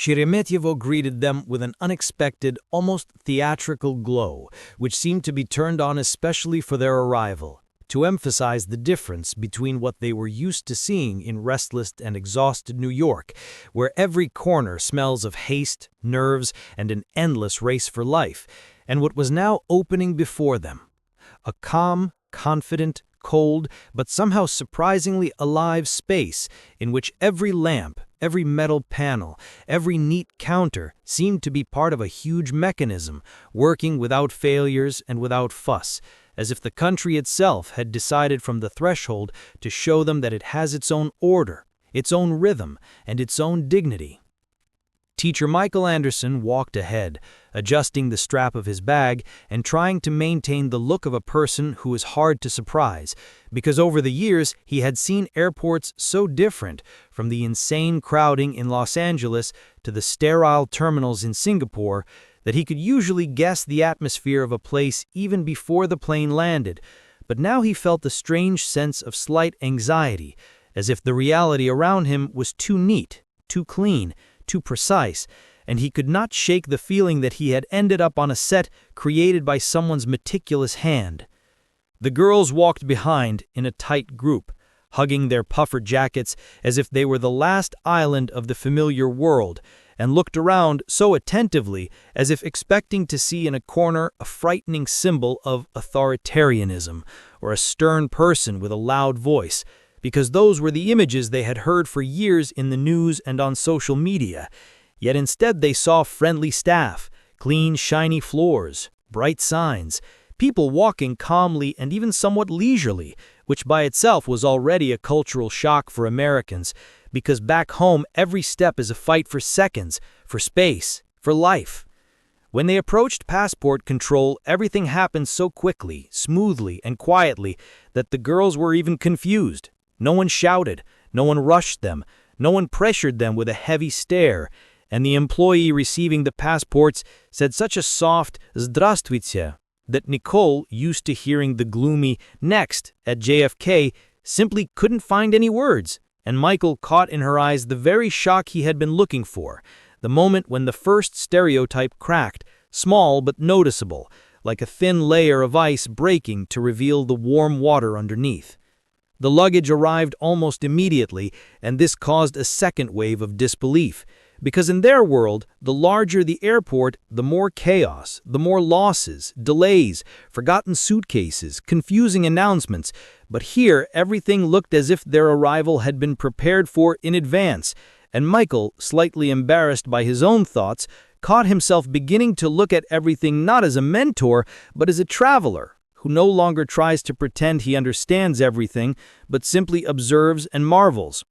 Sheremetyevo greeted them with an unexpected, almost theatrical glow, which seemed to be turned on especially for their arrival, to emphasize the difference between what they were used to seeing in restless and exhausted New York, where every corner smells of haste, nerves, and an endless race for life, and what was now opening before them. A calm, confident, cold, but somehow surprisingly alive space in which every lamp, every metal panel, every neat counter seemed to be part of a huge mechanism, working without failures and without fuss, as if the country itself had decided from the threshold to show them that it has its own order, its own rhythm, and its own dignity. Teacher Michael Anderson walked ahead, adjusting the strap of his bag and trying to maintain the look of a person who is hard to surprise, because over the years he had seen airports so different, from the insane crowding in Los Angeles to the sterile terminals in Singapore, that he could usually guess the atmosphere of a place even before the plane landed. But now he felt a strange sense of slight anxiety, as if the reality around him was too neat, too clean, too precise, and he could not shake the feeling that he had ended up on a set created by someone's meticulous hand. The girls walked behind in a tight group, hugging their puffer jackets as if they were the last island of the familiar world, and looked around so attentively as if expecting to see in a corner a frightening symbol of authoritarianism, or a stern person with a loud voice, because those were the images they had heard for years in the news and on social media. Yet instead they saw friendly staff, clean, shiny floors, bright signs, people walking calmly and even somewhat leisurely, which by itself was already a cultural shock for Americans, because back home every step is a fight for seconds, for space, for life. When they approached passport control, everything happened so quickly, smoothly, and quietly that the girls were even confused. No one shouted, no one rushed them, no one pressured them with a heavy stare, and the employee receiving the passports said such a soft "Здравствуйте" that Nicole, used to hearing the gloomy "next" at JFK, simply couldn't find any words, and Michael caught in her eyes the very shock he had been looking for, the moment when the first stereotype cracked, small but noticeable, like a thin layer of ice breaking to reveal the warm water underneath. The luggage arrived almost immediately, and this caused a second wave of disbelief, because in their world, the larger the airport, the more chaos, the more losses, delays, forgotten suitcases, confusing announcements. But here, everything looked as if their arrival had been prepared for in advance, and Michael, slightly embarrassed by his own thoughts, caught himself beginning to look at everything not as a mentor, but as a traveler, who no longer tries to pretend he understands everything, but simply observes and marvels.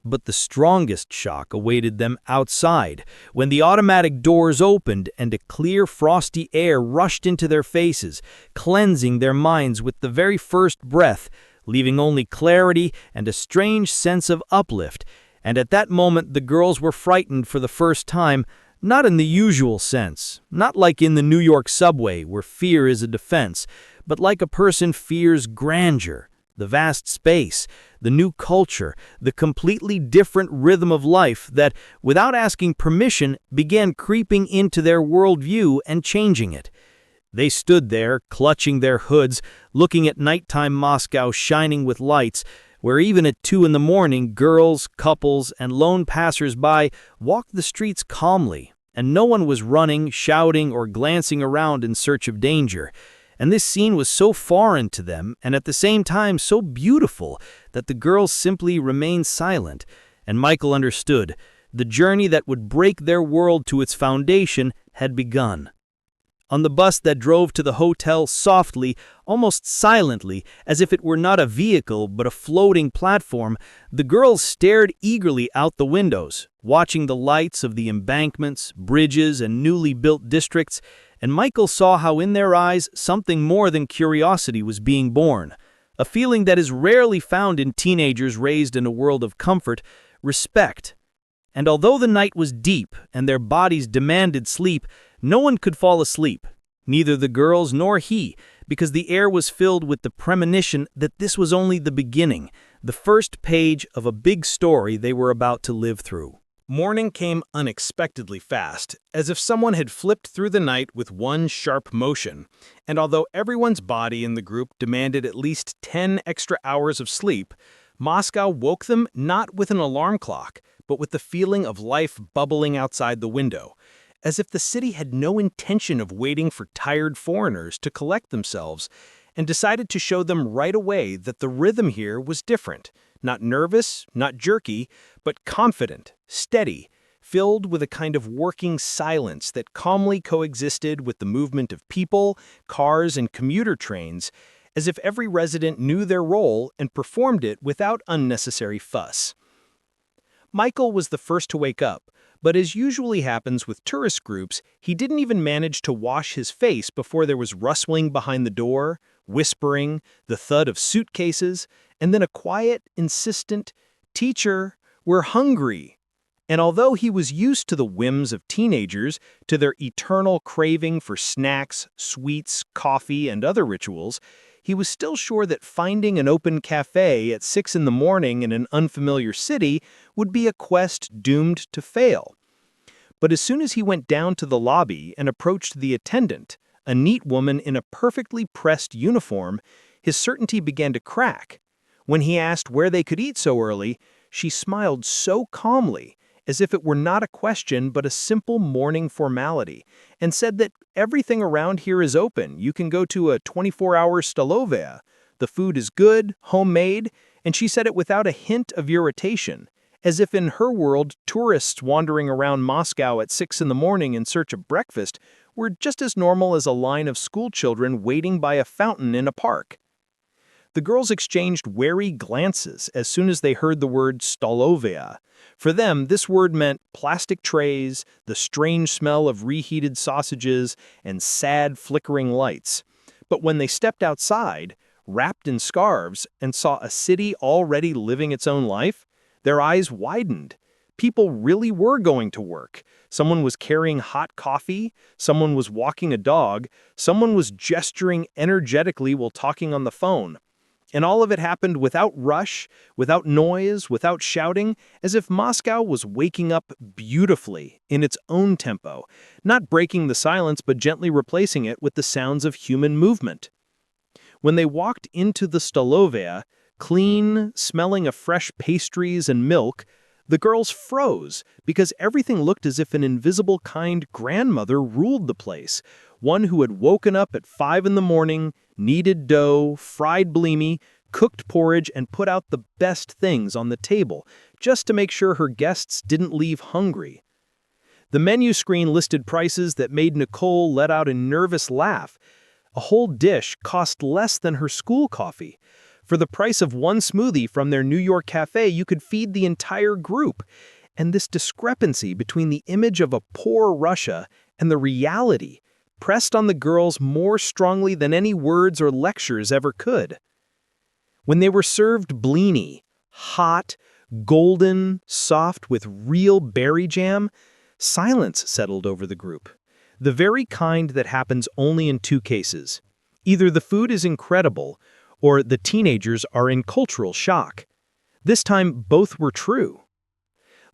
But the strongest shock awaited them outside, when the automatic doors opened and a clear, frosty air rushed into their faces, cleansing their minds with the very first breath, leaving only clarity and a strange sense of uplift. And at that moment the girls were frightened for the first time, not in the usual sense, not like in the New York subway where fear is a defense, but like a person fears grandeur, the vast space, the new culture, the completely different rhythm of life that, without asking permission, began creeping into their worldview and changing it. They stood there, clutching their hoods, looking at nighttime Moscow shining with lights, where even at 2 a.m, girls, couples, and lone passers-by walked the streets calmly, and no one was running, shouting, or glancing around in search of danger. And this scene was so foreign to them, and at the same time so beautiful, that the girls simply remained silent, and Michael understood. The journey that would break their world to its foundation had begun. On the bus that drove to the hotel softly, almost silently, as if it were not a vehicle but a floating platform, the girls stared eagerly out the windows, watching the lights of the embankments, bridges, and newly built districts, and Michael saw how in their eyes something more than curiosity was being born, a feeling that is rarely found in teenagers raised in a world of comfort, respect. And although the night was deep and their bodies demanded sleep, no one could fall asleep, neither the girls nor he, because the air was filled with the premonition that this was only the beginning, the first page of a big story they were about to live through. Morning came unexpectedly fast, as if someone had flipped through the night with one sharp motion, and although everyone's body in the group demanded at least 10 extra hours of sleep, Moscow woke them not with an alarm clock, but with the feeling of life bubbling outside the window, as if the city had no intention of waiting for tired foreigners to collect themselves, and decided to show them right away that the rhythm here was different, not nervous, not jerky, but confident, steady, filled with a kind of working silence that calmly coexisted with the movement of people, cars, and commuter trains, as if every resident knew their role and performed it without unnecessary fuss. Michael was the first to wake up, but as usually happens with tourist groups, he didn't even manage to wash his face before there was rustling behind the door, whispering, the thud of suitcases, and then a quiet, insistent, "Teacher, we're hungry." And although he was used to the whims of teenagers, to their eternal craving for snacks, sweets, coffee, and other rituals, he was still sure that finding an open cafe at 6 in the morning in an unfamiliar city would be a quest doomed to fail. But as soon as he went down to the lobby and approached the attendant, a neat woman in a perfectly pressed uniform, his certainty began to crack. When he asked where they could eat so early, she smiled so calmly, as if it were not a question but a simple morning formality, and said that everything around here is open. You can go to a 24-hour stolovaya. The food is good, homemade, and she said it without a hint of irritation, as if in her world tourists wandering around Moscow at 6 in the morning in search of breakfast were just as normal as a line of schoolchildren waiting by a fountain in a park. The girls exchanged wary glances as soon as they heard the word stolovaya. For them, this word meant plastic trays, the strange smell of reheated sausages, and sad, flickering lights. But when they stepped outside, wrapped in scarves, and saw a city already living its own life, their eyes widened. People really were going to work. Someone was carrying hot coffee, someone was walking a dog, someone was gesturing energetically while talking on the phone. And all of it happened without rush, without noise, without shouting, as if Moscow was waking up beautifully in its own tempo, not breaking the silence but gently replacing it with the sounds of human movement. When they walked into the stolovaya, clean, smelling of fresh pastries and milk, the girls froze because everything looked as if an invisible kind grandmother ruled the place, one who had woken up at 5 in the morning, kneaded dough, fried blimi, cooked porridge, and put out the best things on the table, just to make sure her guests didn't leave hungry. The menu screen listed prices that made Nicole let out a nervous laugh. A whole dish cost less than her school coffee. For the price of one smoothie from their New York cafe, you could feed the entire group. And this discrepancy between the image of a poor Russia and the reality pressed on the girls more strongly than any words or lectures ever could. When they were served blini, hot, golden, soft with real berry jam, silence settled over the group. The very kind that happens only in two cases. Either the food is incredible, or the teenagers are in cultural shock. This time, both were true.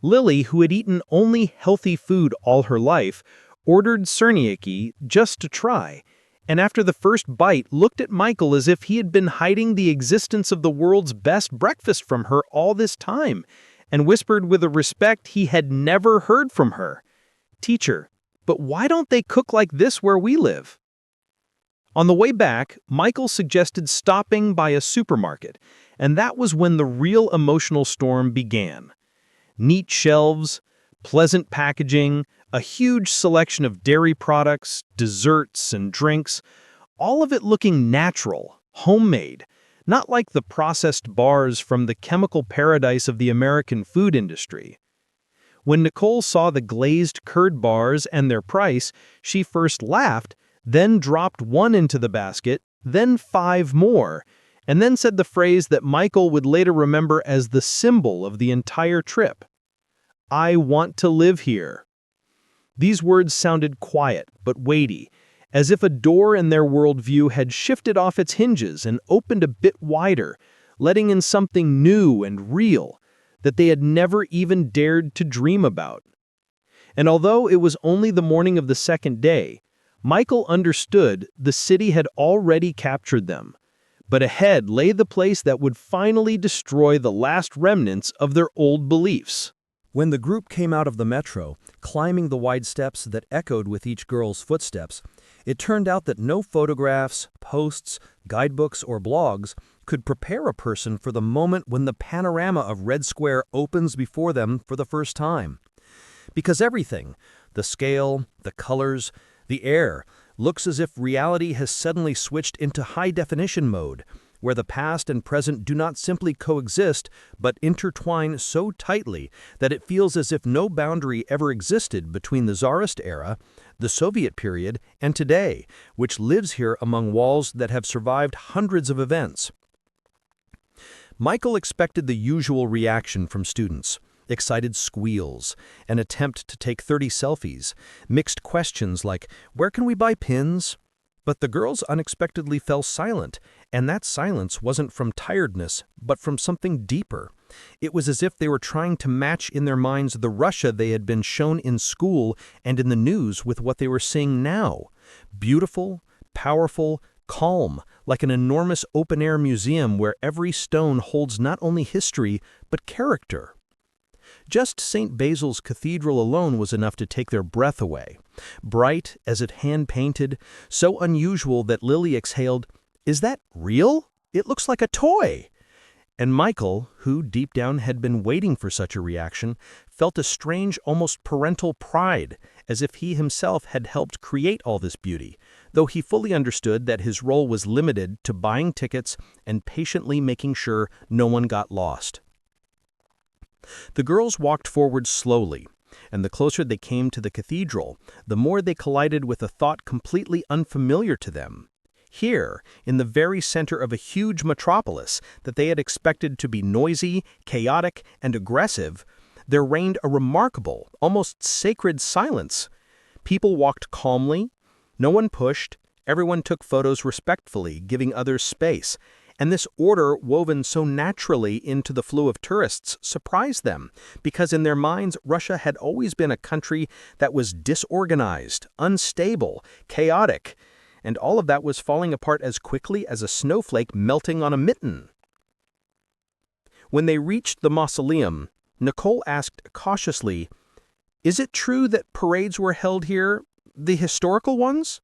Lily, who had eaten only healthy food all her life, ordered sirniaki just to try, and after the first bite looked at Michael as if he had been hiding the existence of the world's best breakfast from her all this time, and whispered with a respect he had never heard from her, "Teacher, but why don't they cook like this where we live?" On the way back, Michael suggested stopping by a supermarket, and that was when the real emotional storm began. Neat shelves, pleasant packaging, a huge selection of dairy products, desserts, and drinks, all of it looking natural, homemade, not like the processed bars from the chemical paradise of the American food industry. When Nicole saw the glazed curd bars and their price, she first laughed, then dropped one into the basket, then 5 more, and then said the phrase that Michael would later remember as the symbol of the entire trip. "I want to live here." These words sounded quiet but weighty, as if a door in their worldview had shifted off its hinges and opened a bit wider, letting in something new and real. that they had never even dared to dream about. And although it was only the morning of the second day, Michael understood the city had already captured them. But ahead lay the place that would finally destroy the last remnants of their old beliefs. When the group came out of the metro, climbing the wide steps that echoed with each girl's footsteps, it turned out that no photographs, posts, guidebooks, or blogs could prepare a person for the moment when the panorama of Red Square opens before them for the first time. Because everything, the scale, the colors, the air, looks as if reality has suddenly switched into high-definition mode, where the past and present do not simply coexist, but intertwine so tightly that it feels as if no boundary ever existed between the Tsarist era, the Soviet period, and today, which lives here among walls that have survived hundreds of events. Michael expected the usual reaction from students. Excited squeals, an attempt to take 30 selfies, mixed questions like, "Where can we buy pins?" But the girls unexpectedly fell silent, and that silence wasn't from tiredness, but from something deeper. It was as if they were trying to match in their minds the Russia they had been shown in school and in the news with what they were seeing now. Beautiful, powerful, calm, like an enormous open-air museum where every stone holds not only history, but character. Just St. Basil's Cathedral alone was enough to take their breath away. Bright, as if hand-painted, so unusual that Lily exhaled, "Is that real? It looks like a toy." And Michael, who deep down had been waiting for such a reaction, felt a strange, almost parental pride, as if he himself had helped create all this beauty, though he fully understood that his role was limited to buying tickets and patiently making sure no one got lost. The girls walked forward slowly, and the closer they came to the cathedral, the more they collided with a thought completely unfamiliar to them. Here, in the very center of a huge metropolis that they had expected to be noisy, chaotic, and aggressive, there reigned a remarkable, almost sacred silence. People walked calmly, no one pushed, everyone took photos respectfully, giving others space. And this order, woven so naturally into the flow of tourists, surprised them, because in their minds, Russia had always been a country that was disorganized, unstable, chaotic, and all of that was falling apart as quickly as a snowflake melting on a mitten. When they reached the mausoleum, Nicole asked cautiously, "Is it true that parades were held here, the historical ones?"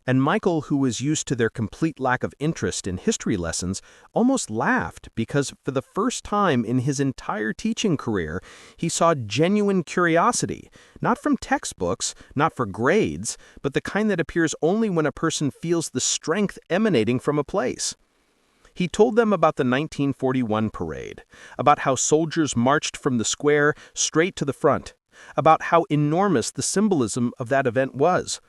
And Michael, who was used to their complete lack of interest in history lessons, almost laughed because for the first time in his entire teaching career, he saw genuine curiosity, not from textbooks, not for grades, but the kind that appears only when a person feels the strength emanating from a place. He told them about the 1941 parade, about how soldiers marched from the square straight to the front, about how enormous the symbolism of that event was.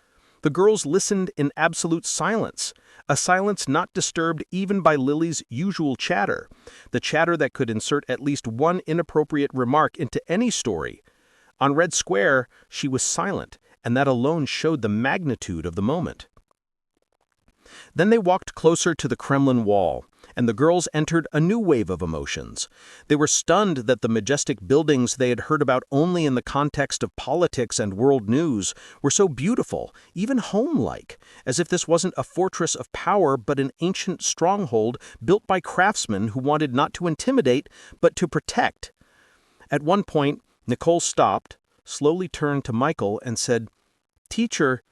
The girls listened in absolute silence, a silence not disturbed even by Lily's usual chatter, the chatter that could insert at least one inappropriate remark into any story. On Red Square, she was silent, and that alone showed the magnitude of the moment. Then they walked closer to the Kremlin wall, and the girls entered a new wave of emotions. They were stunned that the majestic buildings they had heard about only in the context of politics and world news were so beautiful, even home-like, as if this wasn't a fortress of power but an ancient stronghold built by craftsmen who wanted not to intimidate but to protect. At one point, Nicole stopped, slowly turned to Michael and said, "Teacher,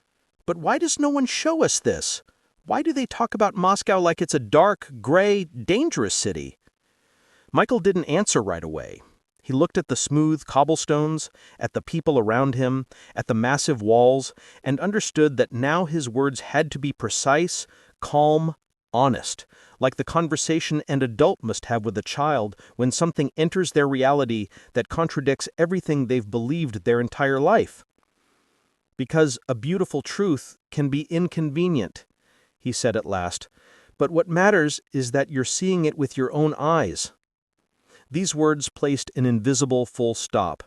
but why does no one show us this? Why do they talk about Moscow like it's a dark, gray, dangerous city?" Michael didn't answer right away. He looked at the smooth cobblestones, at the people around him, at the massive walls, and understood that now his words had to be precise, calm, honest, like the conversation an adult must have with a child when something enters their reality that contradicts everything they've believed their entire life. "Because a beautiful truth can be inconvenient," he said at last, "but what matters is that you're seeing it with your own eyes." These words placed an invisible full stop,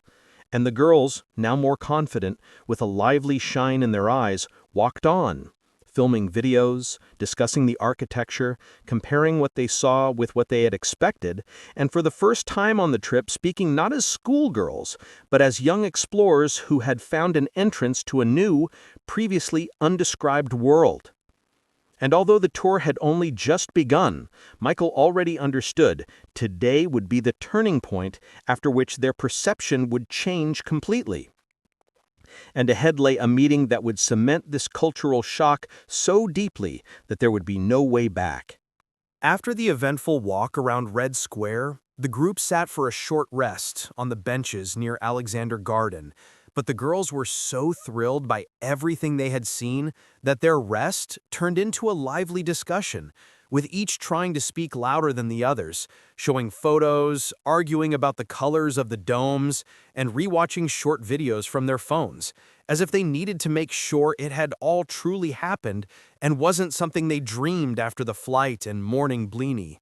and the girls, now more confident, with a lively shine in their eyes, walked on, filming videos, discussing the architecture, comparing what they saw with what they had expected, and for the first time on the trip speaking not as schoolgirls, but as young explorers who had found an entrance to a new, previously undescribed world. And although the tour had only just begun, Michael already understood today would be the turning point after which their perception would change completely. And ahead lay a meeting that would cement this cultural shock so deeply that there would be no way back. After the eventful walk around Red Square, the group sat for a short rest on the benches near Alexander Garden, but the girls were so thrilled by everything they had seen that their rest turned into a lively discussion, with each trying to speak louder than the others, showing photos, arguing about the colors of the domes, and rewatching short videos from their phones, as if they needed to make sure it had all truly happened and wasn't something they dreamed after the flight and morning bleenie.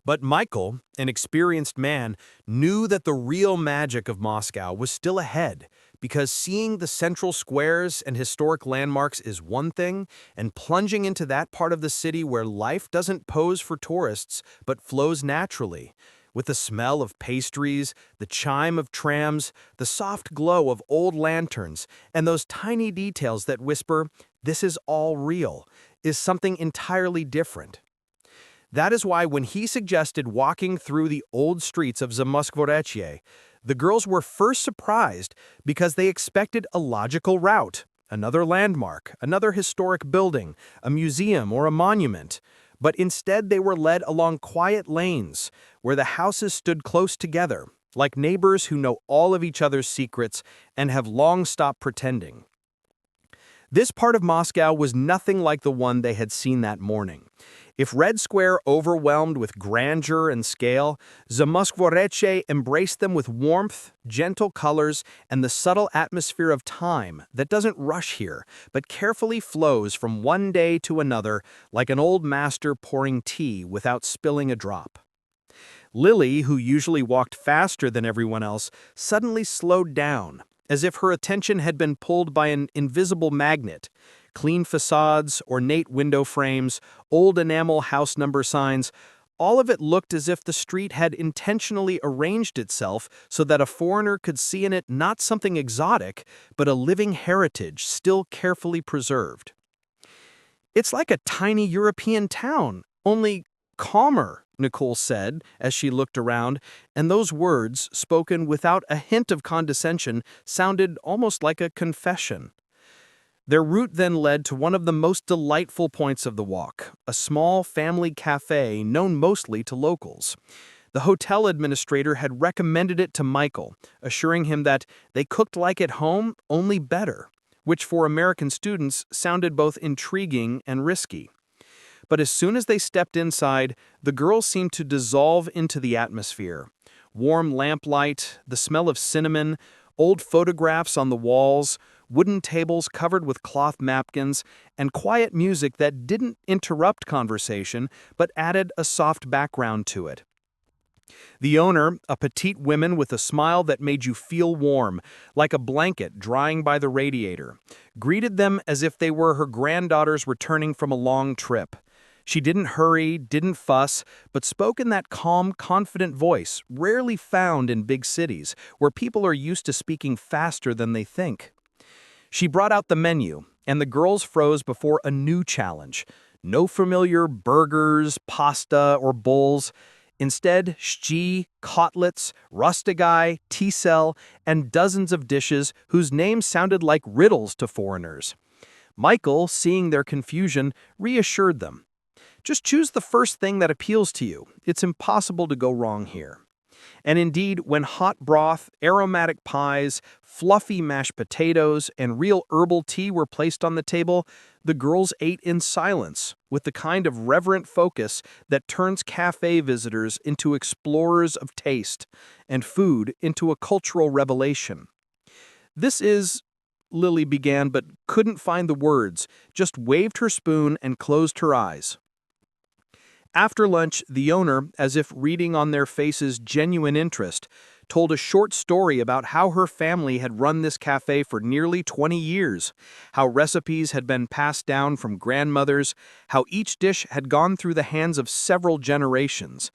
But Michael, an experienced man, knew that the real magic of Moscow was still ahead, because seeing the central squares and historic landmarks is one thing, and plunging into that part of the city where life doesn't pose for tourists but flows naturally, with the smell of pastries, the chime of trams, the soft glow of old lanterns, and those tiny details that whisper, "This is all real," is something entirely different. That is why when he suggested walking through the old streets of Zamoskvorechye, the girls were first surprised because they expected a logical route, another landmark, another historic building, a museum or a monument. But instead they were led along quiet lanes where the houses stood close together, like neighbors who know all of each other's secrets and have long stopped pretending. This part of Moscow was nothing like the one they had seen that morning. If Red Square overwhelmed with grandeur and scale, Zamoskvorechye embraced them with warmth, gentle colors, and the subtle atmosphere of time that doesn't rush here, but carefully flows from one day to another like an old master pouring tea without spilling a drop. Lily, who usually walked faster than everyone else, suddenly slowed down, as if her attention had been pulled by an invisible magnet. Clean facades, ornate window frames, old enamel house number signs, all of it looked as if the street had intentionally arranged itself so that a foreigner could see in it not something exotic, but a living heritage still carefully preserved. "It's like a tiny European town, only calmer," Nicole said as she looked around, and those words, spoken without a hint of condescension, sounded almost like a confession. Their route then led to one of the most delightful points of the walk, a small family cafe known mostly to locals. The hotel administrator had recommended it to Michael, assuring him that they cooked like at home, only better, which for American students sounded both intriguing and risky. But as soon as they stepped inside, the girls seemed to dissolve into the atmosphere. Warm lamplight, the smell of cinnamon, old photographs on the walls, wooden tables covered with cloth napkins, and quiet music that didn't interrupt conversation but added a soft background to it. The owner, a petite woman with a smile that made you feel warm, like a blanket drying by the radiator, greeted them as if they were her granddaughters returning from a long trip. She didn't hurry, didn't fuss, but spoke in that calm, confident voice rarely found in big cities, where people are used to speaking faster than they think. She brought out the menu, and the girls froze before a new challenge. No familiar burgers, pasta, or bowls. Instead, shchi, kotlets, rustigai, tisel, and dozens of dishes whose names sounded like riddles to foreigners. Michael, seeing their confusion, reassured them. Just choose the first thing that appeals to you. It's impossible to go wrong here. And indeed, when hot broth, aromatic pies, fluffy mashed potatoes, and real herbal tea were placed on the table, the girls ate in silence, with the kind of reverent focus that turns cafe visitors into explorers of taste, and food into a cultural revelation. "This is," Lily began but couldn't find the words, just waved her spoon and closed her eyes. After lunch, the owner, as if reading on their faces genuine interest, told a short story about how her family had run this cafe for nearly 20 years, how recipes had been passed down from grandmothers, how each dish had gone through the hands of several generations.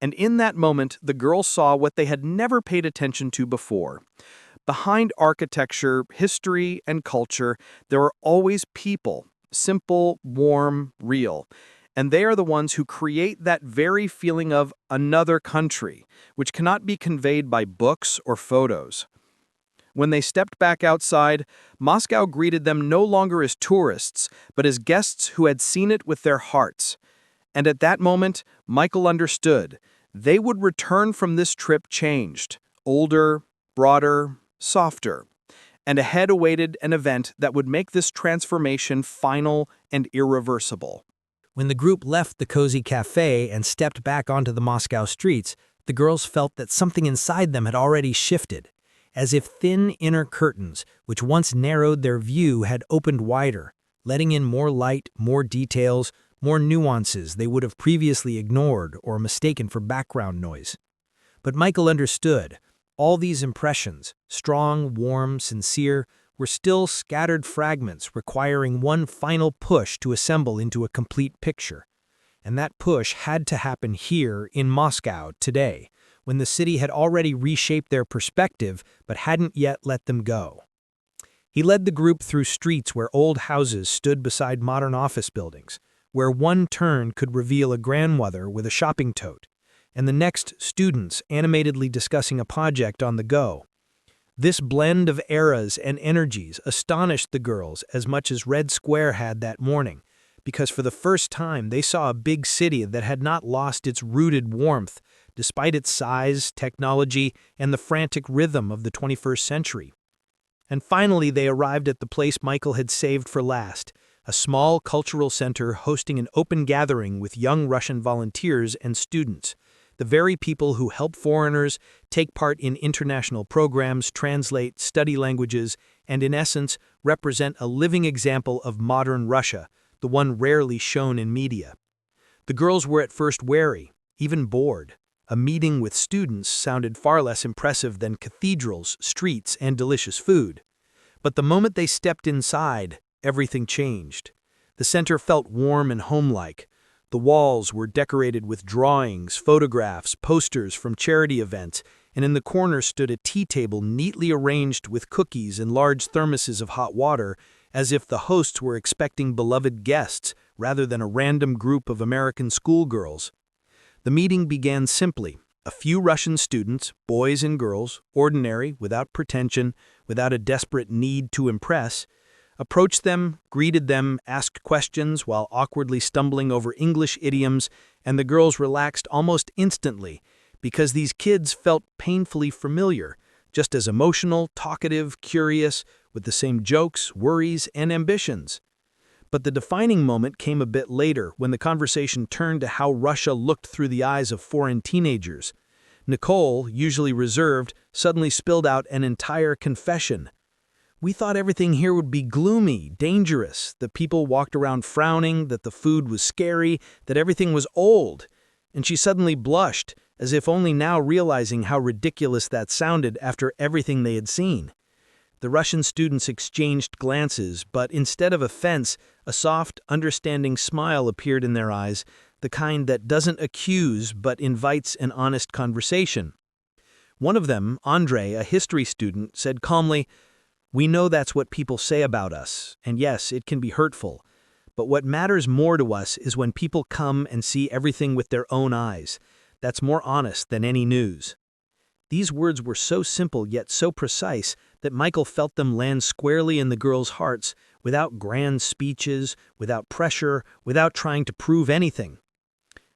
And in that moment, the girls saw what they had never paid attention to before. Behind architecture, history, and culture, there are always people, simple, warm, real. And they are the ones who create that very feeling of another country, which cannot be conveyed by books or photos. When they stepped back outside, Moscow greeted them no longer as tourists, but as guests who had seen it with their hearts. And at that moment, Michael understood. They would return from this trip changed, older, broader, softer. And ahead awaited an event that would make this transformation final and irreversible. When the group left the cozy cafe and stepped back onto the Moscow streets, the girls felt that something inside them had already shifted, as if thin inner curtains, which once narrowed their view, had opened wider, letting in more light, more details, more nuances they would have previously ignored or mistaken for background noise. But Michael understood. All these impressions, strong, warm, sincere, were still scattered fragments requiring one final push to assemble into a complete picture. And that push had to happen here in Moscow today, when the city had already reshaped their perspective but hadn't yet let them go. He led the group through streets where old houses stood beside modern office buildings, where one turn could reveal a grandmother with a shopping tote, and the next students animatedly discussing a project on the go. This blend of eras and energies astonished the girls as much as Red Square had that morning, because for the first time they saw a big city that had not lost its rooted warmth, despite its size, technology, and the frantic rhythm of the 21st century. And finally they arrived at the place Michael had saved for last, a small cultural center hosting an open gathering with young Russian volunteers and students, the very people who help foreigners, take part in international programs, translate, study languages, and in essence represent a living example of modern Russia, the one rarely shown in media. The girls were at first wary, even bored. A meeting with students sounded far less impressive than cathedrals, streets, and delicious food. But the moment they stepped inside, everything changed. The center felt warm and homelike. The walls were decorated with drawings, photographs, posters from charity events, and in the corner stood a tea table neatly arranged with cookies and large thermoses of hot water, as if the hosts were expecting beloved guests rather than a random group of American schoolgirls. The meeting began simply. A few Russian students, boys and girls, ordinary, without pretension, without a desperate need to impress, approached them, greeted them, asked questions while awkwardly stumbling over English idioms, and the girls relaxed almost instantly because these kids felt painfully familiar, just as emotional, talkative, curious, with the same jokes, worries, and ambitions. But the defining moment came a bit later when the conversation turned to how Russia looked through the eyes of foreign teenagers. Nicole, usually reserved, suddenly spilled out an entire confession. "We thought everything here would be gloomy, dangerous, that people walked around frowning, that the food was scary, that everything was old." And she suddenly blushed, as if only now realizing how ridiculous that sounded after everything they had seen. The Russian students exchanged glances, but instead of offense, a soft, understanding smile appeared in their eyes, the kind that doesn't accuse but invites an honest conversation. One of them, Andre, a history student, said calmly, "We know that's what people say about us, and yes, it can be hurtful. But what matters more to us is when people come and see everything with their own eyes. That's more honest than any news." These words were so simple yet so precise that Michael felt them land squarely in the girls' hearts, without grand speeches, without pressure, without trying to prove anything.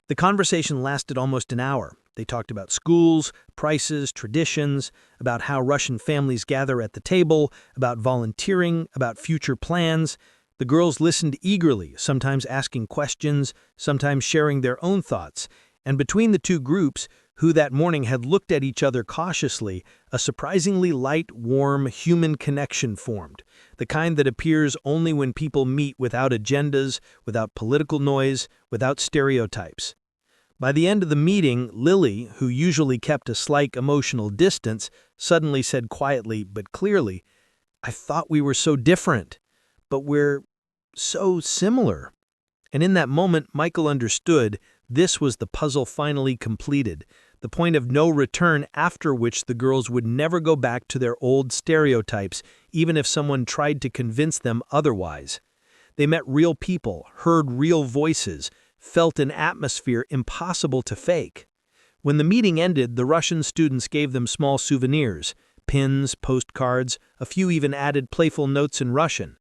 The conversation lasted almost an hour. They talked about schools, prices, traditions, about how Russian families gather at the table, about volunteering, about future plans. The girls listened eagerly, sometimes asking questions, sometimes sharing their own thoughts. And between the two groups, who that morning had looked at each other cautiously, a surprisingly light, warm, human connection formed, the kind that appears only when people meet without agendas, without political noise, without stereotypes. By the end of the meeting, Lily, who usually kept a slight emotional distance, suddenly said quietly but clearly, "I thought we were so different, but we're so similar." And in that moment, Michael understood this was the puzzle finally completed, the point of no return after which the girls would never go back to their old stereotypes, even if someone tried to convince them otherwise. They met real people, heard real voices, felt an atmosphere impossible to fake. When the meeting ended, the Russian students gave them small souvenirs, pins, postcards, a few even added playful notes in Russian.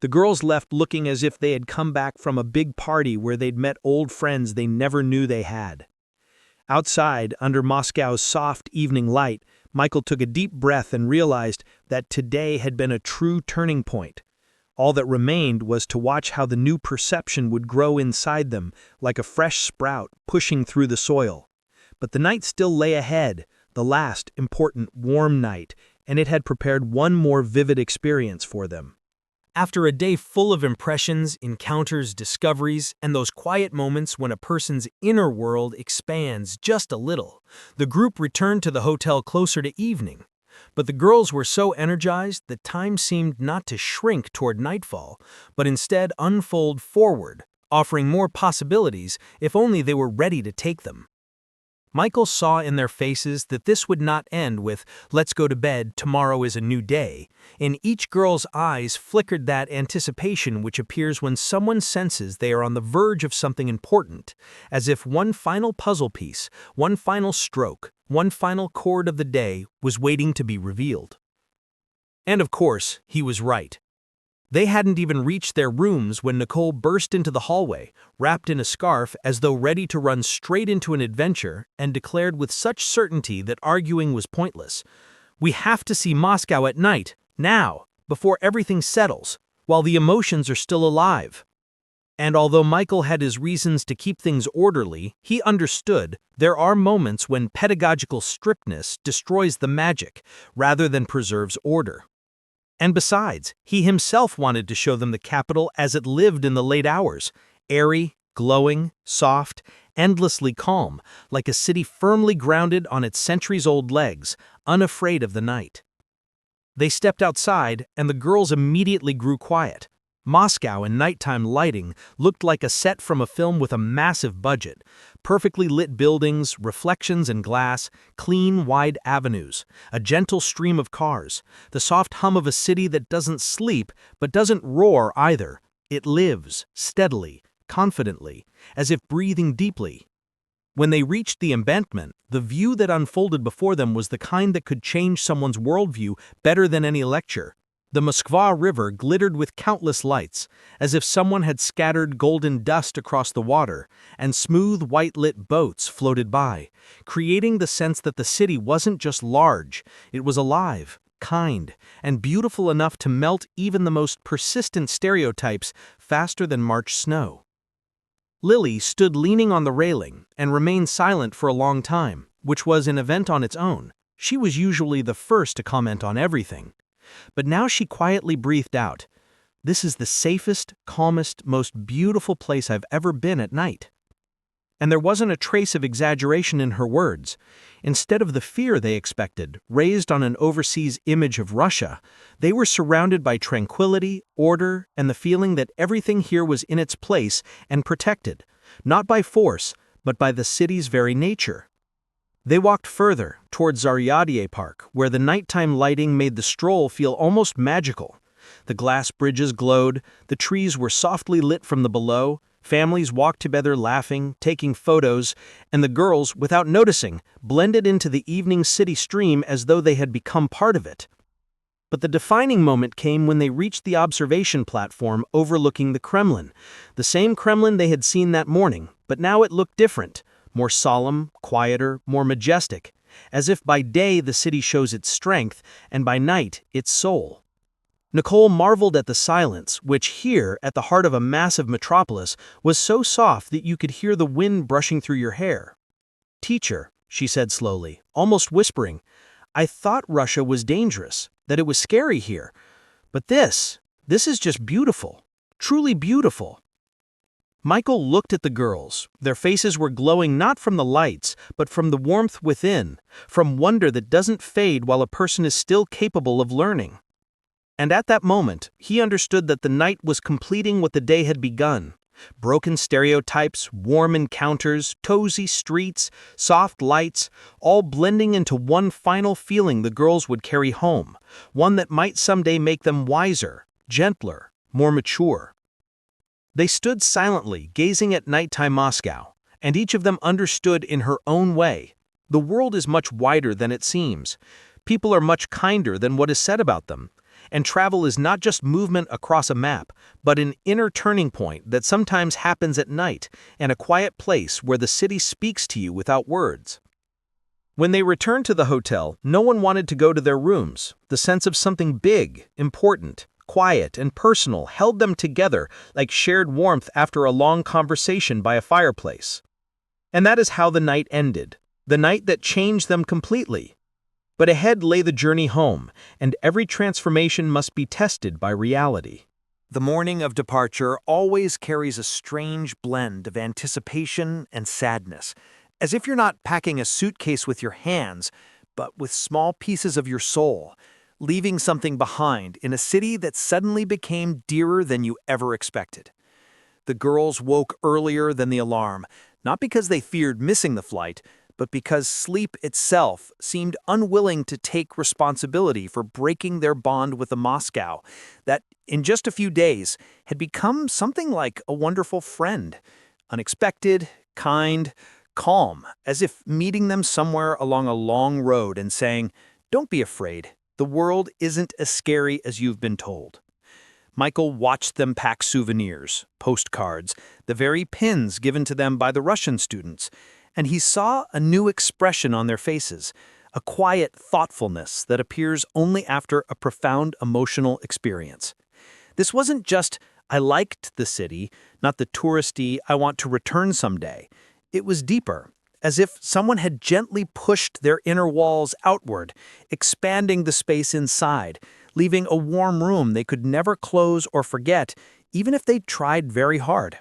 The girls left looking as if they had come back from a big party where they'd met old friends they never knew they had. Outside, under Moscow's soft evening light, Michael took a deep breath and realized that today had been a true turning point. All that remained was to watch how the new perception would grow inside them, like a fresh sprout pushing through the soil. But the night still lay ahead, the last important warm night, and it had prepared one more vivid experience for them. After a day full of impressions, encounters, discoveries, and those quiet moments when a person's inner world expands just a little, the group returned to the hotel closer to evening. But the girls were so energized that time seemed not to shrink toward nightfall, but instead unfold forward, offering more possibilities if only they were ready to take them. Michael saw in their faces that this would not end with, "Let's go to bed, tomorrow is a new day." In each girl's eyes flickered that anticipation which appears when someone senses they are on the verge of something important, as if one final puzzle piece, one final stroke, one final chord of the day was waiting to be revealed. And of course, he was right. They hadn't even reached their rooms when Nicole burst into the hallway, wrapped in a scarf as though ready to run straight into an adventure, and declared with such certainty that arguing was pointless. "We have to see Moscow at night, now, before everything settles, while the emotions are still alive." And although Michael had his reasons to keep things orderly, he understood there are moments when pedagogical strictness destroys the magic rather than preserves order. And besides, he himself wanted to show them the capital as it lived in the late hours, airy, glowing, soft, endlessly calm, like a city firmly grounded on its centuries-old legs, unafraid of the night. They stepped outside, and the girls immediately grew quiet. Moscow in nighttime lighting looked like a set from a film with a massive budget. Perfectly lit buildings, reflections in glass, clean, wide avenues, a gentle stream of cars, the soft hum of a city that doesn't sleep but doesn't roar either. It lives, steadily, confidently, as if breathing deeply. When they reached the embankment, the view that unfolded before them was the kind that could change someone's worldview better than any lecture. The Moskva River glittered with countless lights, as if someone had scattered golden dust across the water, and smooth white-lit boats floated by, creating the sense that the city wasn't just large, it was alive, kind, and beautiful enough to melt even the most persistent stereotypes faster than March snow. Lily stood leaning on the railing and remained silent for a long time, which was an event on its own. She was usually the first to comment on everything. But now she quietly breathed out, "This is the safest, calmest, most beautiful place I've ever been at night." And there wasn't a trace of exaggeration in her words. Instead of the fear they expected, raised on an overseas image of Russia, they were surrounded by tranquility, order, and the feeling that everything here was in its place and protected, not by force, but by the city's very nature. They walked further, toward Zaryadye Park, where the nighttime lighting made the stroll feel almost magical. The glass bridges glowed, the trees were softly lit from the below, families walked together laughing, taking photos, and the girls, without noticing, blended into the evening city stream as though they had become part of it. But the defining moment came when they reached the observation platform overlooking the Kremlin, the same Kremlin they had seen that morning, but now it looked different. More solemn, quieter, more majestic, as if by day the city shows its strength, and by night its soul. Nicole marveled at the silence, which here, at the heart of a massive metropolis, was so soft that you could hear the wind brushing through your hair. "Teacher," she said slowly, almost whispering, "I thought Russia was dangerous, that it was scary here. But this is just beautiful, truly beautiful." Michael looked at the girls. Their faces were glowing not from the lights, but from the warmth within, from wonder that doesn't fade while a person is still capable of learning. And at that moment, he understood that the night was completing what the day had begun. Broken stereotypes, warm encounters, cozy streets, soft lights, all blending into one final feeling the girls would carry home, one that might someday make them wiser, gentler, more mature. They stood silently, gazing at nighttime Moscow, and each of them understood in her own way. The world is much wider than it seems. People are much kinder than what is said about them. And travel is not just movement across a map, but an inner turning point that sometimes happens at night, and a quiet place where the city speaks to you without words. When they returned to the hotel, no one wanted to go to their rooms. The sense of something big, important, quiet, and personal held them together like shared warmth after a long conversation by a fireplace. And that is how the night ended, the night that changed them completely. But ahead lay the journey home, and every transformation must be tested by reality. The morning of departure always carries a strange blend of anticipation and sadness, as if you're not packing a suitcase with your hands, but with small pieces of your soul, leaving something behind in a city that suddenly became dearer than you ever expected. The girls woke earlier than the alarm, not because they feared missing the flight, but because sleep itself seemed unwilling to take responsibility for breaking their bond with the Moscow that, in just a few days, had become something like a wonderful friend, unexpected, kind, calm, as if meeting them somewhere along a long road and saying, "Don't be afraid, the world isn't as scary as you've been told." Michael watched them pack souvenirs, postcards, the very pins given to them by the Russian students, and he saw a new expression on their faces, a quiet thoughtfulness that appears only after a profound emotional experience. This wasn't just, "I liked the city," not the touristy, "I want to return someday." It was deeper, as if someone had gently pushed their inner walls outward, expanding the space inside, leaving a warm room they could never close or forget, even if they tried very hard.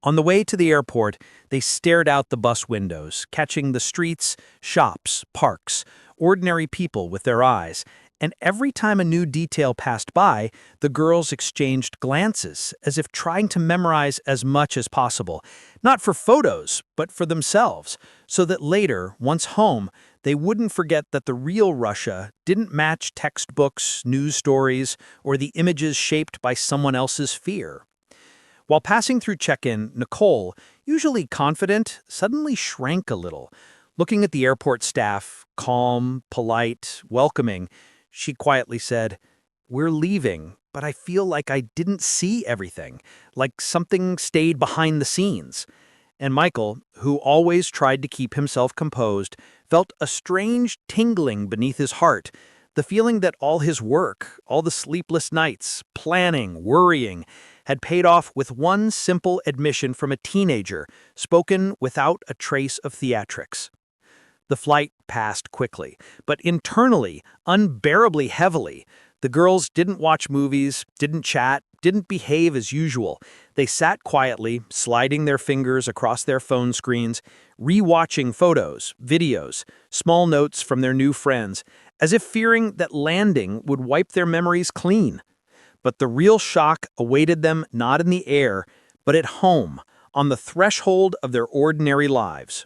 On the way to the airport, they stared out the bus windows, catching the streets, shops, parks, ordinary people with their eyes, and every time a new detail passed by, the girls exchanged glances, as if trying to memorize as much as possible, not for photos, but for themselves, so that later, once home, they wouldn't forget that the real Russia didn't match textbooks, news stories, or the images shaped by someone else's fear. While passing through check-in, Nicole, usually confident, suddenly shrank a little. Looking at the airport staff, calm, polite, welcoming, she quietly said, "We're leaving, but I feel like I didn't see everything, like something stayed behind the scenes." And Michael, who always tried to keep himself composed, felt a strange tingling beneath his heart, the feeling that all his work, all the sleepless nights, planning, worrying, had paid off with one simple admission from a teenager, spoken without a trace of theatrics. The flight passed quickly, but internally, unbearably heavily. The girls didn't watch movies, didn't chat, didn't behave as usual. They sat quietly, sliding their fingers across their phone screens, re-watching photos, videos, small notes from their new friends, as if fearing that landing would wipe their memories clean. But the real shock awaited them not in the air, but at home, on the threshold of their ordinary lives.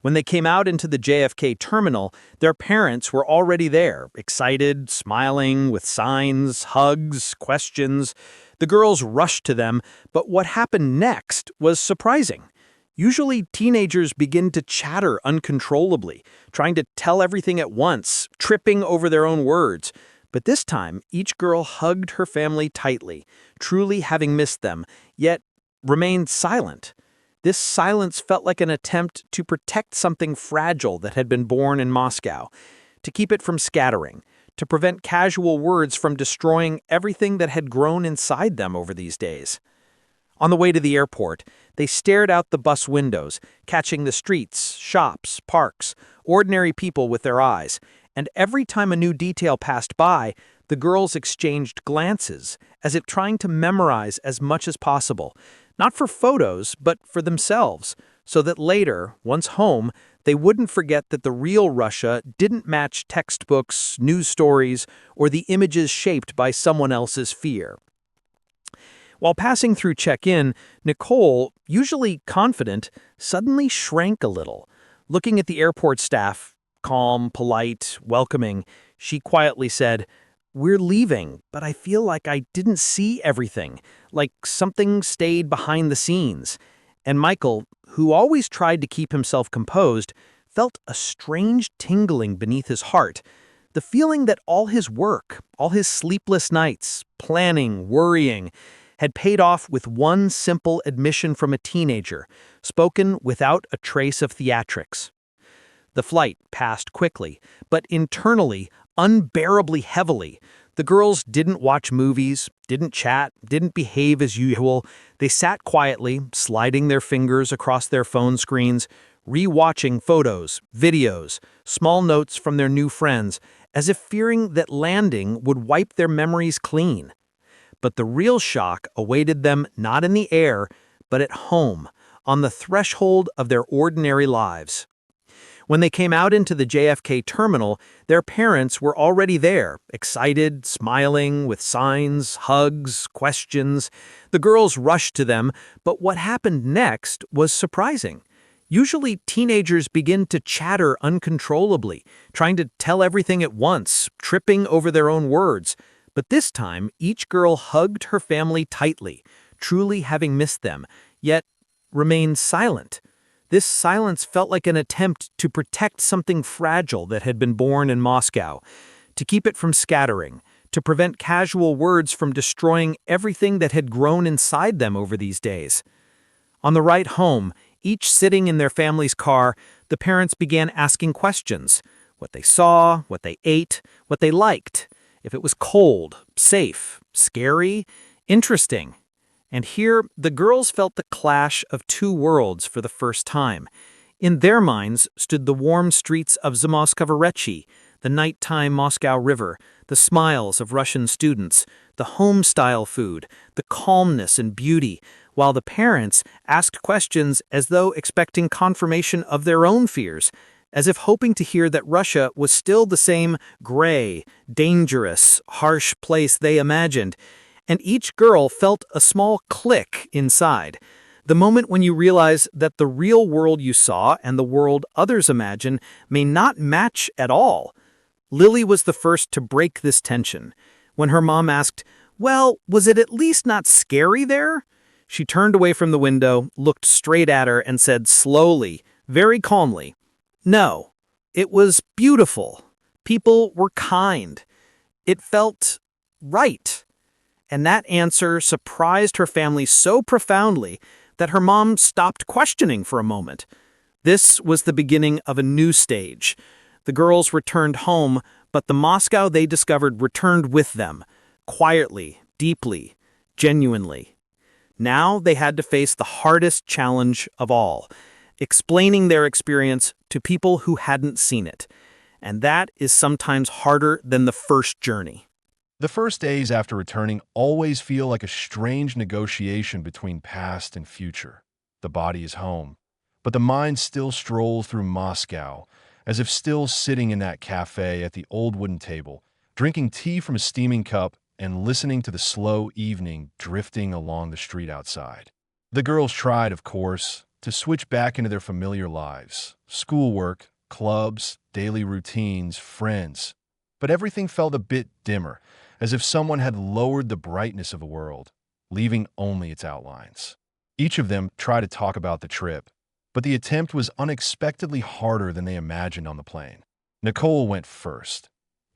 When they came out into the JFK terminal, their parents were already there, excited, smiling, with signs, hugs, questions. The girls rushed to them, but what happened next was surprising. Usually, teenagers begin to chatter uncontrollably, trying to tell everything at once, tripping over their own words. But this time, each girl hugged her family tightly, truly having missed them, yet remained silent. This silence felt like an attempt to protect something fragile that had been born in Moscow, to keep it from scattering, to prevent casual words from destroying everything that had grown inside them over these days. On the way to the airport, they stared out the bus windows, catching the streets, shops, parks, ordinary people with their eyes, and every time a new detail passed by, the girls exchanged glances, as if trying to memorize as much as possible, not for photos, but for themselves, so that later, once home, they wouldn't forget that the real Russia didn't match textbooks, news stories, or the images shaped by someone else's fear. While passing through check-in, Nicole, usually confident, suddenly shrank a little. Looking at the airport staff, calm, polite, welcoming, she quietly said, "We're leaving, but I feel like I didn't see everything, like something stayed behind the scenes." And Michael, who always tried to keep himself composed, felt a strange tingling beneath his heart. The feeling that all his work, all his sleepless nights, planning, worrying, had paid off with one simple admission from a teenager, spoken without a trace of theatrics. The flight passed quickly, but internally, unbearably heavily. The girls didn't watch movies, didn't chat, didn't behave as usual. They sat quietly, sliding their fingers across their phone screens, re-watching photos, videos, small notes from their new friends, as if fearing that landing would wipe their memories clean. But the real shock awaited them not in the air, but at home, on the threshold of their ordinary lives. When they came out into the JFK terminal, their parents were already there, excited, smiling, with signs, hugs, questions. The girls rushed to them, but what happened next was surprising. Usually, teenagers begin to chatter uncontrollably, trying to tell everything at once, tripping over their own words. But this time, each girl hugged her family tightly, truly having missed them, yet remained silent. This silence felt like an attempt to protect something fragile that had been born in Moscow, to keep it from scattering, to prevent casual words from destroying everything that had grown inside them over these days. On the ride home, each sitting in their family's car, the parents began asking questions: what they saw, what they ate, what they liked. If it was cold, safe, scary, interesting. And here, the girls felt the clash of two worlds for the first time. In their minds stood the warm streets of Zamoskvorechi, the nighttime Moscow River, the smiles of Russian students, the home-style food, the calmness and beauty, while the parents asked questions as though expecting confirmation of their own fears, as if hoping to hear that Russia was still the same gray, dangerous, harsh place they imagined. And each girl felt a small click inside. The moment when you realize that the real world you saw and the world others imagine may not match at all. Lily was the first to break this tension. When her mom asked, "Well, was it at least not scary there?" She turned away from the window, looked straight at her, and said slowly, very calmly, "No, it was beautiful. People were kind. It felt right." And that answer surprised her family so profoundly that her mom stopped questioning for a moment. This was the beginning of a new stage. The girls returned home, but the Moscow they discovered returned with them, quietly, deeply, genuinely. Now they had to face the hardest challenge of all: explaining their experience to people who hadn't seen it. And that is sometimes harder than the first journey. The first days after returning always feel like a strange negotiation between past and future. The body is home, but the mind still strolls through Moscow, as if still sitting in that cafe at the old wooden table, drinking tea from a steaming cup and listening to the slow evening drifting along the street outside. The girls tried, of course, to switch back into their familiar lives: schoolwork, clubs, daily routines, friends. But everything felt a bit dimmer, as if someone had lowered the brightness of the world, leaving only its outlines. Each of them tried to talk about the trip, but the attempt was unexpectedly harder than they imagined on the plane. Nicole went first.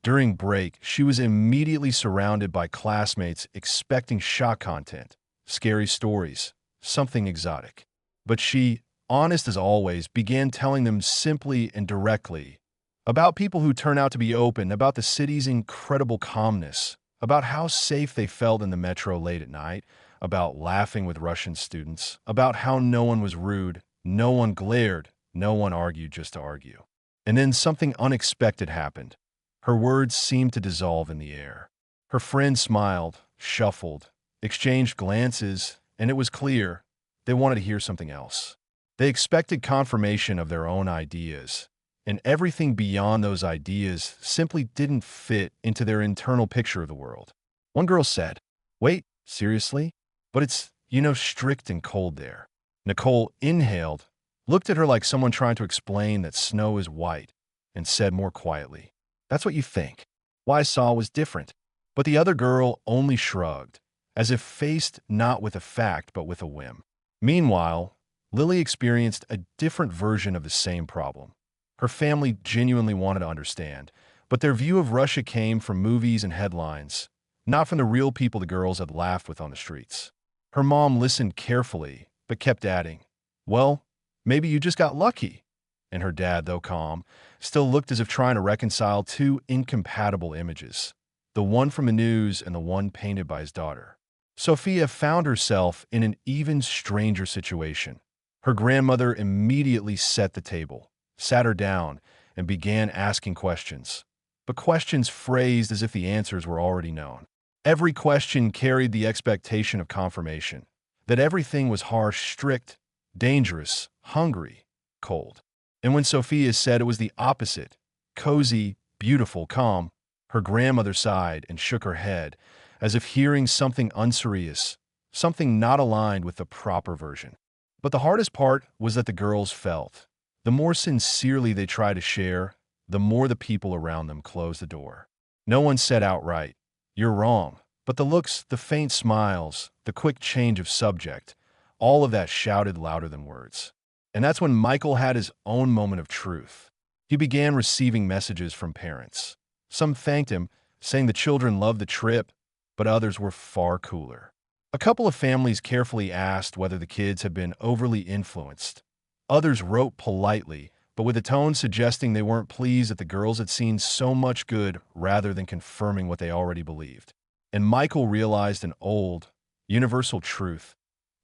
During break, she was immediately surrounded by classmates expecting shock content, scary stories, something exotic. But she, honest as always, began telling them simply and directly about people who turn out to be open, about the city's incredible calmness, about how safe they felt in the metro late at night, about laughing with Russian students, about how no one was rude, no one glared, no one argued just to argue. And then something unexpected happened. Her words seemed to dissolve in the air. Her friend smiled, shuffled, exchanged glances, and it was clear they wanted to hear something else. They expected confirmation of their own ideas, and everything beyond those ideas simply didn't fit into their internal picture of the world. One girl said, "Wait, seriously? But it's, strict and cold there." Nicole inhaled, looked at her like someone trying to explain that snow is white, and said more quietly, "That's what you think. What I saw was different." But the other girl only shrugged, as if faced not with a fact but with a whim. Meanwhile, Lily experienced a different version of the same problem. Her family genuinely wanted to understand, but their view of Russia came from movies and headlines, not from the real people the girls had laughed with on the streets. Her mom listened carefully, but kept adding, "Well, maybe you just got lucky." And her dad, though calm, still looked as if trying to reconcile two incompatible images, the one from the news and the one painted by his daughter. Sophia found herself in an even stranger situation. Her grandmother immediately set the table, sat her down, and began asking questions, but questions phrased as if the answers were already known. Every question carried the expectation of confirmation, that everything was harsh, strict, dangerous, hungry, cold. And when Sophia said it was the opposite, cozy, beautiful, calm, her grandmother sighed and shook her head, as if hearing something unserious, something not aligned with the proper version. But the hardest part was that the girls felt. The more sincerely they tried to share, the more the people around them closed the door. No one said outright, "You're wrong," but the looks, the faint smiles, the quick change of subject, all of that shouted louder than words. And that's when Michael had his own moment of truth. He began receiving messages from parents. Some thanked him, saying the children loved the trip, but others were far cooler. A couple of families carefully asked whether the kids had been overly influenced. Others wrote politely, but with a tone suggesting they weren't pleased that the girls had seen so much good rather than confirming what they already believed. And Michael realized an old, universal truth.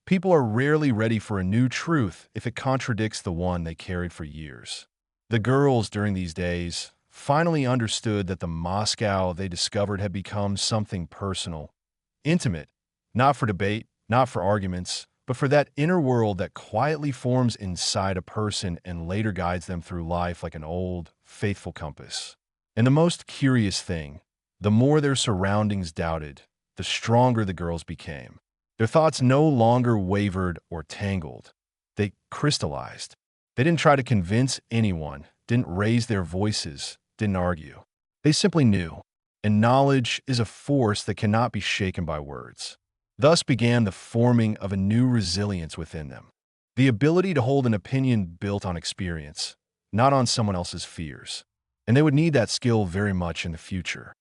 People are rarely ready for a new truth if it contradicts the one they carried for years. The girls, during these days, finally understood that the Moscow they discovered had become something personal, intimate, not for debate, not for arguments, but for that inner world that quietly forms inside a person and later guides them through life like an old, faithful compass. And the most curious thing, the more their surroundings doubted, the stronger the girls became. Their thoughts no longer wavered or tangled. They crystallized. They didn't try to convince anyone, didn't raise their voices, didn't argue. They simply knew. And knowledge is a force that cannot be shaken by words. Thus began the forming of a new resilience within them. The ability to hold an opinion built on experience, not on someone else's fears. And they would need that skill very much in the future.